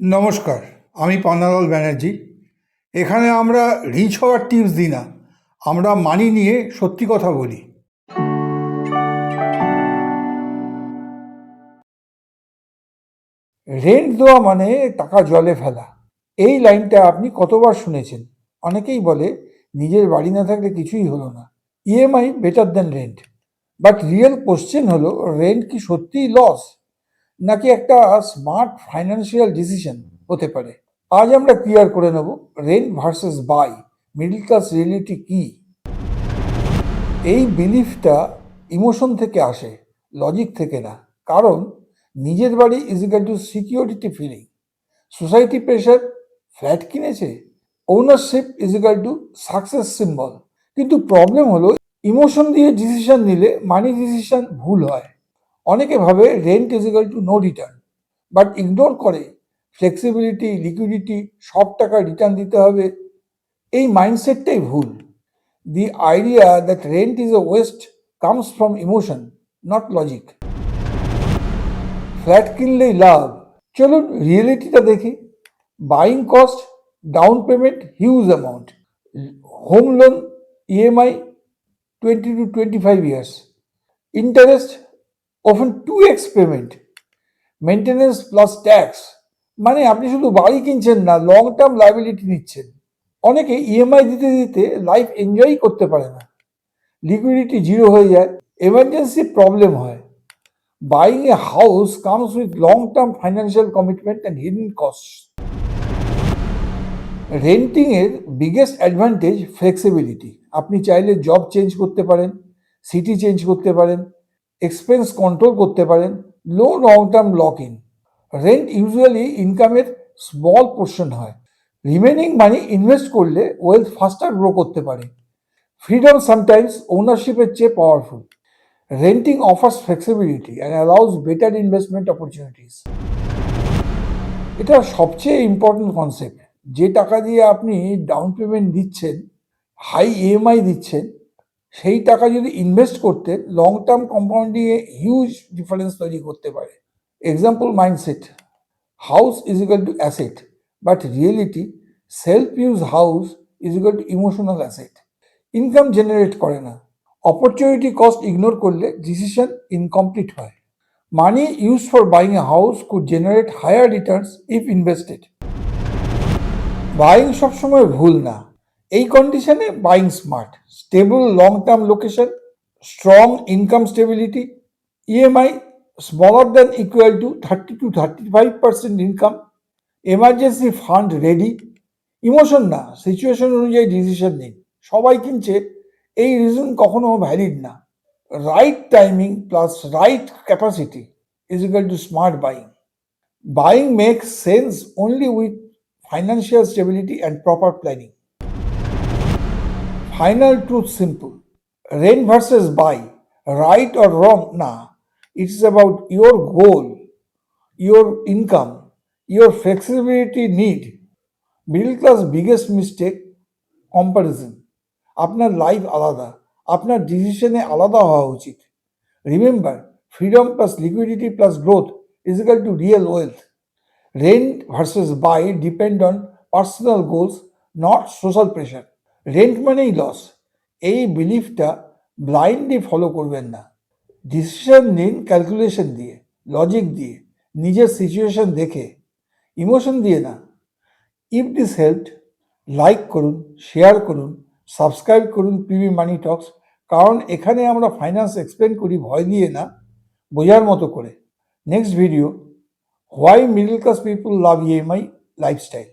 নমস্কার, আমি পান্নালাল ব্যানার্জি। এখানে আমরা রিচ হওয়ার টিপস দিই না, আমরা মানি নিয়ে সত্যি কথা বলি। রেন্ট দেওয়া মানে টাকা জলে ফেলা। এই লাইনটা আপনি কতবার শুনেছেন? অনেকেই বলে নিজের বাড়ি না থাকলে কিছুই হলো না, EMI better then rent. But real question হলো, রেন্ট কি সত্যিই লস, নাকি একটা স্মার্ট ফাইন্যান্সিয়াল ডিসিশন হতে পারে? আজ আমরা ক্লিয়ার করে নেব rent versus buy, middle class reality কি। এই বিলিফটা ইমোশন থেকে আসে, লজিক থেকে না। কারণ নিজের বাড়ি is equal to security feeling, society pressure, flat কিনেছে, ownership is equal to success symbol. কিন্তু প্রবলেম হলো, ইমোশন দিয়ে ডিসিশন নিলে মানি ডিসিশন ভুল হয়। অনেকে ভাবে rent is equal to no return, but ignore করে ফ্লেক্সিবিলিটি, লিকুইডিটি, সব টাকা রিটার্ন দিতে হবে। এই মাইন্ডসেটটাই ভুল। The idea that rent is a waste comes from emotion, not logic. Flat কিনলেই লাভ, চলুন রিয়েলিটিটা দেখি। Buying cost, down payment huge amount, home loan EMI 20 to 25 years, interest often 2x payment, maintenance plus tax. মানে আপনি শুধু বাড়ি কিনছেন না, লং টার্ম লাইবিলিটি নিচ্ছেন। অনেকে ইএমআই দিতে দিতে লাইফ এনজয় করতে পারে না, লিকুইডিটি জিরো হয়ে যায়, এমার্জেন্সি প্রবলেম হয়। Buying a house comes with long term financial commitment and hidden cost. Renting এর বিগেস্ট অ্যাডভান্টেজ ফ্লেক্সিবিলিটি। আপনি চাইলে জব চেঞ্জ করতে পারেন, সিটি চেঞ্জ করতে পারেন, এক্সপেন্স কন্ট্রোল করতে পারেন, low long term lock in. Rent usually ইনকামের স্মল পোর্শন হয়, রিমেনিং মানি ইনভেস্ট করলে ওয়েলথ ফাস্টার গ্রো করতে পারে। ফ্রিডম সামটাইমস ওনারশিপের চেয়ে powerful. Renting offers flexibility and allows better investment opportunities. এটা সবচেয়ে ইম্পর্টেন্ট কনসেপ্ট। যে টাকা দিয়ে আপনি ডাউন পেমেন্ট দিচ্ছেন, হাই ইএমআই দিচ্ছেন, সেই টাকা যদি ইনভেস্ট করতে লং টার্ম কম্পাউন্ডিংয়ে হিউজ ডিফারেন্স তৈরি করতে পারে। Example mindset, house is equal two asset, but reality self use house is equal to emotional asset. Income generate করে না, অপরচুনিটি কস্ট ইগনোর করলে ডিসিশন ইনকমপ্লিট হয়। Money use for buying a house could generate higher returns if invested. Buying সবসময় ভুল না, এই কন্ডিশনে buying smart, stable long term location, strong income stability, EMI smaller than equal to 30 to 35% income, emergency fund ready. Emotion না, situation অনুযায়ী decision নিন। সবাই কিনছে, এই রিজন কখনো ভ্যালিড না। Right timing plus right capacity is equal to smart buying. Buying makes sense only with financial stability and proper planning. Final truth simple. Rent versus buy, right or wrong? Nah. It's about your goal, your income, your flexibility need. Middle class biggest mistake, comparison. আপনার life আলাদা, আপনার ডিসিশনে আলাদা হওয়া উচিত। Remember, freedom plus liquidity plus growth is equal to real wealth. Rent versus buy depend on personal goals, not social pressure. Rent মানেই loss, এই বিলিফটা ব্লাইন্ডলি ফলো করবেন না। ডিসিশন নিন ক্যালকুলেশন দিয়ে, লজিক দিয়ে, নিজের সিচুয়েশন দেখে, ইমোশন দিয়ে না। ইফ দিস হেল্পড, লাইক করুন, শেয়ার করুন, সাবস্ক্রাইব করুন পিবি মানি টক্স। কারণ এখানে আমরা ফাইন্যান্স এক্সপ্লেন করি ভয় দিয়ে না, বোঝার মতো করে। Next video, why middle class people love EMI lifestyle.